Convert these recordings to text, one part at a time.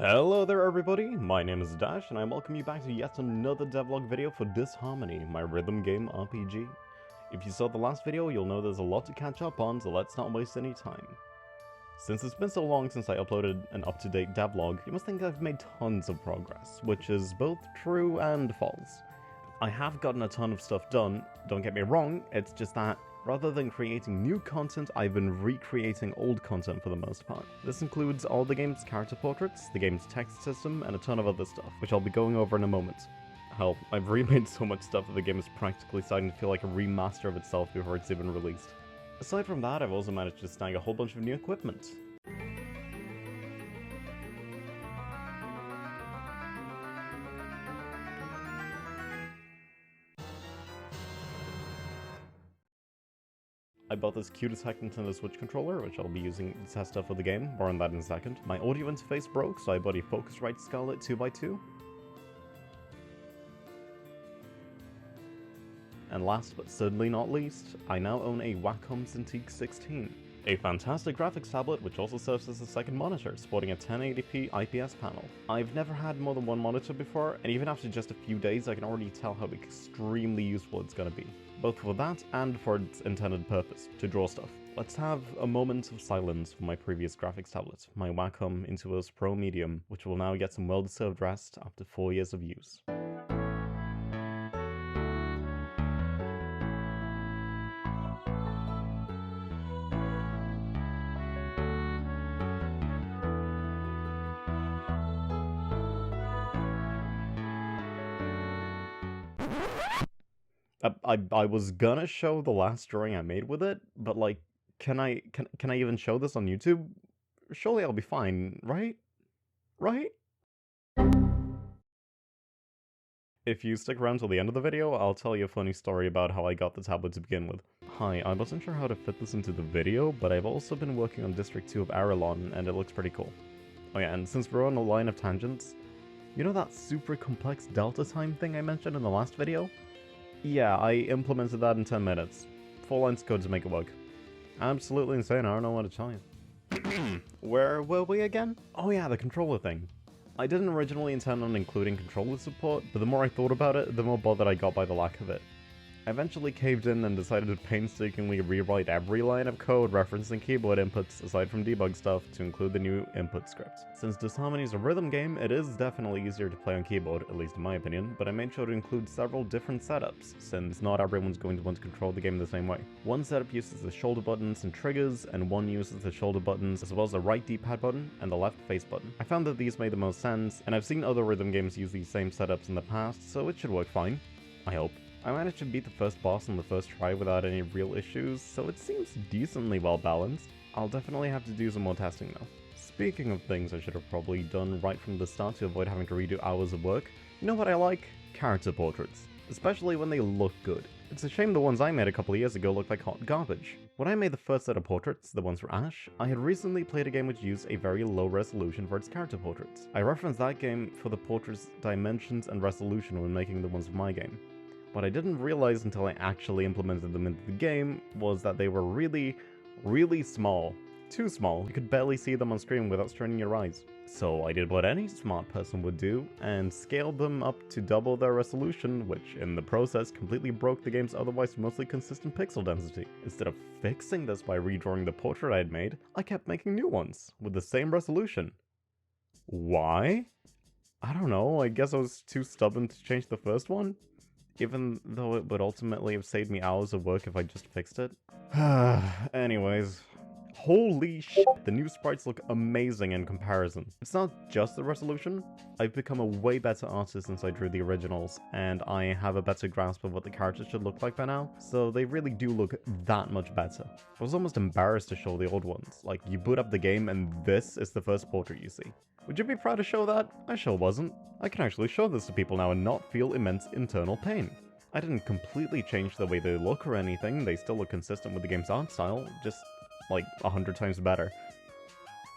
Hello there everybody, my name is Dash and I welcome you back to yet another devlog video for Disharmony, my rhythm game RPG. If you saw the last video, you'll know there's a lot to catch up on, so let's not waste any time. Since it's been so long since I uploaded an up-to-date devlog, you must think I've made tons of progress, which is both true and false. I have gotten a ton of stuff done, don't get me wrong, it's just that rather than creating new content, I've been recreating old content for the most part. This includes all the game's character portraits, the game's text system, and a ton of other stuff, which I'll be going over in a moment. Hell, I've remade so much stuff that the game is practically starting to feel like a remaster of itself before it's even released. Aside from that, I've also managed to snag a whole bunch of new equipment. I bought this cute as heck Nintendo Switch controller, which I'll be using to test stuff for the game, more on that in a second. My audio interface broke, so I bought a Focusrite Scarlett 2x2. And last but certainly not least, I now own a Wacom Cintiq 16. A fantastic graphics tablet which also serves as a second monitor, sporting a 1080p IPS panel. I've never had more than one monitor before, and even after just a few days I can already tell how extremely useful it's gonna be. Both for that and for its intended purpose, to draw stuff. Let's have a moment of silence for my previous graphics tablet, my Wacom Intuos Pro Medium, which will now get some well-deserved rest after 4 years of use. I was gonna show the last drawing I made with it, but like, can I even show this on YouTube? Surely I'll be fine, right? Right? If you stick around till the end of the video, I'll tell you a funny story about how I got the tablet to begin with. Hi, I wasn't sure how to fit this into the video, but I've also been working on District 2 of Arelon, and it looks pretty cool. Oh yeah, and since we're on a line of tangents, you know that super complex delta time thing I mentioned in the last video? Yeah, I implemented that in 10 minutes. 4 lines of code to make it work. Absolutely insane, I don't know what to tell you. Where were we again? Oh yeah, the controller thing. I didn't originally intend on including controller support, but the more I thought about it, the more bothered I got by the lack of it. I eventually caved in and decided to painstakingly rewrite every line of code referencing keyboard inputs, aside from debug stuff, to include the new input script. Since Disharmony is a rhythm game, it is definitely easier to play on keyboard, at least in my opinion, but I made sure to include several different setups, since not everyone's going to want to control the game the same way. One setup uses the shoulder buttons and triggers, and one uses the shoulder buttons as well as the right D-pad button and the left face button. I found that these made the most sense, and I've seen other rhythm games use these same setups in the past, so it should work fine. I hope. I managed to beat the first boss on the first try without any real issues, so it seems decently well balanced. I'll definitely have to do some more testing though. Speaking of things I should have probably done right from the start to avoid having to redo hours of work, you know what I like? Character portraits. Especially when they look good. It's a shame the ones I made a couple of years ago look like hot garbage. When I made the first set of portraits, the ones for Ash, I had recently played a game which used a very low resolution for its character portraits. I referenced that game for the portrait's dimensions and resolution when making the ones for my game. What I didn't realize until I actually implemented them into the game was that they were really, really small. Too small. You could barely see them on screen without straining your eyes. So I did what any smart person would do, and scaled them up to double their resolution, which in the process completely broke the game's otherwise mostly consistent pixel density. Instead of fixing this by redrawing the portrait I had made, I kept making new ones, with the same resolution. Why? I don't know, I guess I was too stubborn to change the first one? Even though it would ultimately have saved me hours of work if I just fixed it. Anyways. Holy shit, the new sprites look amazing in comparison. It's not just the resolution. I've become a way better artist since I drew the originals, and I have a better grasp of what the characters should look like by now, so they really do look that much better. I was almost embarrassed to show the old ones. Like, you boot up the game and this is the first portrait you see. Would you be proud to show that? I sure wasn't. I can actually show this to people now and not feel immense internal pain. I didn't completely change the way they look or anything, they still look consistent with the game's art style, just like 100 times better.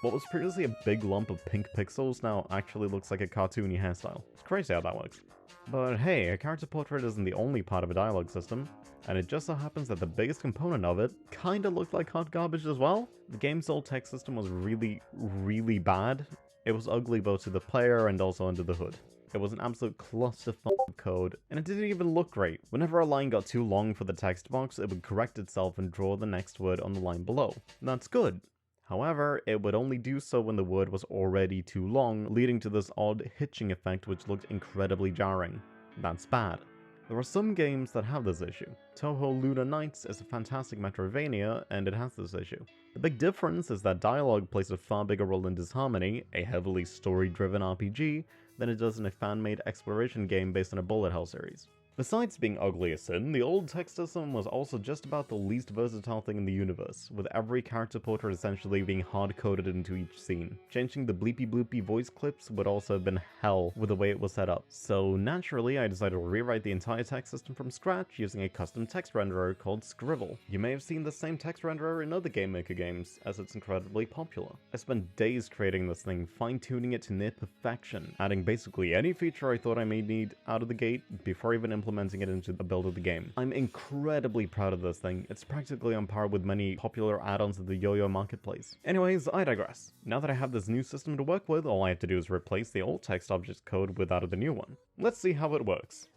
What was previously a big lump of pink pixels now actually looks like a cartoony hairstyle. It's crazy how that works. But hey, a character portrait isn't the only part of a dialogue system, and it just so happens that the biggest component of it kinda looked like hot garbage as well. The game's old text system was really, really bad, It was ugly both to the player and also under the hood. It was an absolute clusterfuck of code, and it didn't even look great. Whenever a line got too long for the text box, it would correct itself and draw the next word on the line below. That's good. However, it would only do so when the word was already too long, leading to this odd hitching effect which looked incredibly jarring. That's bad. There are some games that have this issue. Touhou Lunar Nights is a fantastic Metroidvania, and it has this issue. The big difference is that dialogue plays a far bigger role in Disharmony, a heavily story-driven RPG, than it does in a fan-made exploration game based on a bullet hell series. Besides being ugly as sin, the old text system was also just about the least versatile thing in the universe, with every character portrait essentially being hard-coded into each scene. Changing the bleepy bloopy voice clips would also have been hell with the way it was set up. So naturally, I decided to rewrite the entire text system from scratch using a custom text renderer called Scribble. You may have seen the same text renderer in other Game Maker games, as it's incredibly popular. I spent days creating this thing, fine-tuning it to near perfection, adding basically any feature I thought I may need out of the gate before even implementing it into the build of the game. I'm incredibly proud of this thing. It's practically on par with many popular add-ons of the Yo-Yo marketplace. Anyways, I digress. Now that I have this new system to work with, all I have to do is replace the old text object code with that of the new one. Let's see how it works.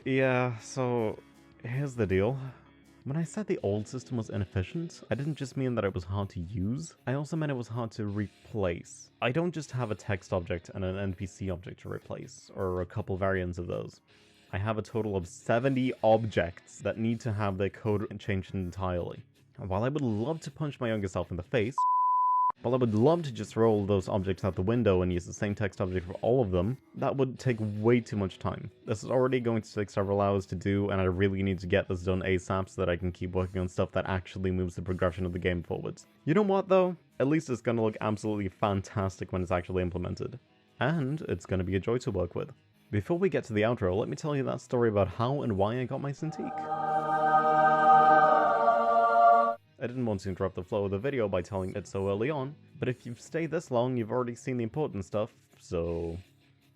Yeah, so here's the deal. When I said the old system was inefficient, I didn't just mean that it was hard to use, I also meant it was hard to replace. I don't just have a text object and an NPC object to replace, or a couple variants of those. I have a total of 70 objects that need to have their code changed entirely. And while I would love to punch my younger self in the face, while I would love to just roll those objects out the window and use the same text object for all of them, that would take way too much time. This is already going to take several hours to do, and I really need to get this done ASAP so that I can keep working on stuff that actually moves the progression of the game forwards. You know what though? At least it's gonna look absolutely fantastic when it's actually implemented. And it's gonna be a joy to work with. Before we get to the outro, let me tell you that story about how and why I got my Cintiq. I didn't want to interrupt the flow of the video by telling it so early on, but if you've stayed this long, you've already seen the important stuff, so...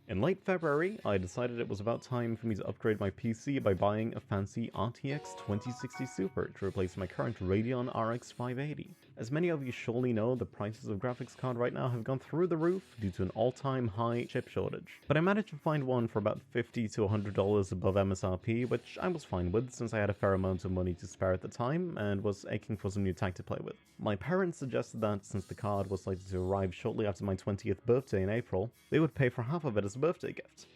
In late February, I decided it was about time for me to upgrade my PC by buying a fancy RTX 2060 Super to replace my current Radeon RX 580. As many of you surely know, the prices of graphics card right now have gone through the roof due to an all-time high chip shortage. But I managed to find one for about $50 to $100 above MSRP, which I was fine with since I had a fair amount of money to spare at the time and was aching for some new tech to play with. My parents suggested that since the card was likely to arrive shortly after my 20th birthday in April, they would pay for half of it as a birthday gift.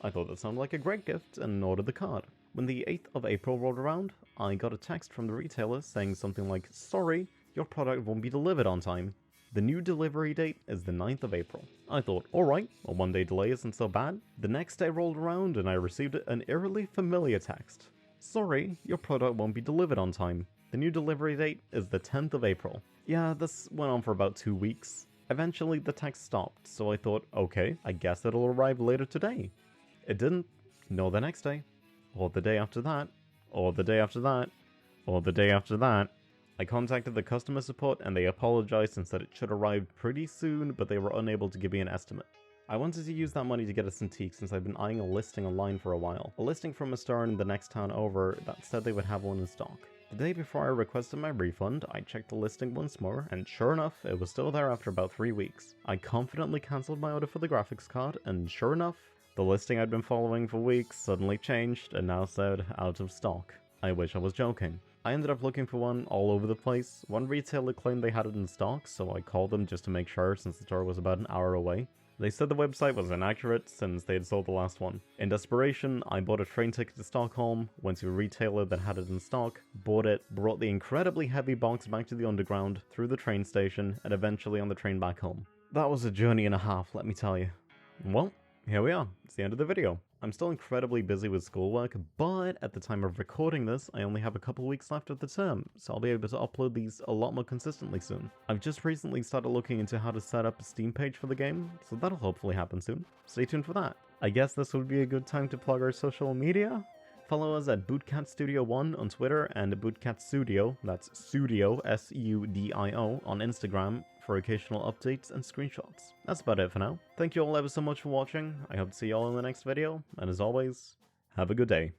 I thought that sounded like a great gift and ordered the card. When the 8th of April rolled around, I got a text from the retailer saying something like, "Sorry, your product won't be delivered on time. The new delivery date is the 9th of April. I thought, alright, a one-day delay isn't so bad. The next day rolled around and I received an eerily familiar text. "Sorry, your product won't be delivered on time. The new delivery date is the 10th of April. Yeah, this went on for about 2 weeks. Eventually the text stopped, so I thought, okay, I guess it'll arrive later today. It didn't, nor the next day, or the day after that, or the day after that, or the day after that. I contacted the customer support and they apologized and said it should arrive pretty soon, but they were unable to give me an estimate. I wanted to use that money to get a Cintiq since I've been eyeing a listing online for a while. A listing from a store in the next town over that said they would have one in stock. The day before I requested my refund, I checked the listing once more, and sure enough, it was still there after about 3 weeks. I confidently cancelled my order for the graphics card, and sure enough, the listing I'd been following for weeks suddenly changed and now said out of stock. I wish I was joking. I ended up looking for one all over the place. One retailer claimed they had it in stock, so I called them just to make sure since the store was about an hour away. They said the website was inaccurate since they had sold the last one. In desperation, I bought a train ticket to Stockholm, went to a retailer that had it in stock, bought it, brought the incredibly heavy box back to the underground, through the train station, and eventually on the train back home. That was a journey and a half, let me tell you. Well, here we are. It's the end of the video. I'm still incredibly busy with schoolwork, but at the time of recording this, I only have a couple weeks left of the term, so I'll be able to upload these a lot more consistently soon. I've just recently started looking into how to set up a Steam page for the game, so that'll hopefully happen soon. Stay tuned for that. I guess this would be a good time to plug our social media. Follow us at boot-catstudio1 on Twitter and boot-catstudio, that's Studio, S-U-D-I-O, on Instagram for occasional updates and screenshots. That's about it for now. Thank you all ever so much for watching, I hope to see you all in the next video, and as always, have a good day.